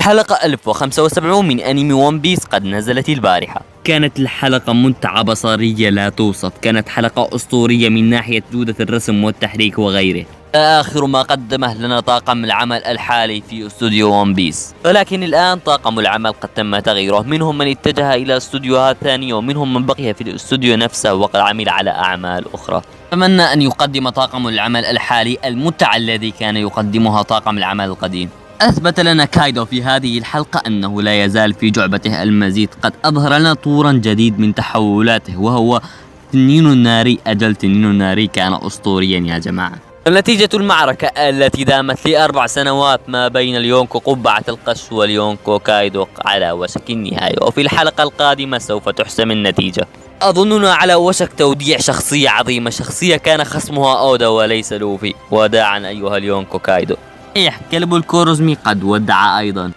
حلقة 1075 من أنمي ون بيس قد نزلت البارحة. كانت الحلقة ممتعة بصرية لا توصف، كانت حلقة أسطورية من ناحية جودة الرسم والتحريك وغيره. آخر ما قدمه لنا طاقم العمل الحالي في استوديو ون بيس، ولكن الآن طاقم العمل قد تم تغييره، منهم من اتجه إلى استوديوهات ثانية ومنهم من بقي في الاستوديو نفسه وقد عمل على أعمال أخرى. أتمنى أن يقدم طاقم العمل الحالي المتعة الذي كان يقدمها طاقم العمل القديم. أثبت لنا كايدو في هذه الحلقة أنه لا يزال في جعبته المزيد، قد أظهر لنا طورا جديد من تحولاته وهو تنين الناري. أجل تنين الناري كان أسطوريا يا جماعة. نتيجة المعركة التي دامت ل4 سنوات ما بين اليونكو قبعة القش واليونكو كايدو على وشك النهاية، وفي الحلقة القادمة سوف تحسم النتيجة. أظننا على وشك توديع شخصية عظيمة، شخصية كان خصمها أودا وليس لوفي. وداعا أيها اليونكو كايدو. كلب الكوروزمي قد ودع أيضا.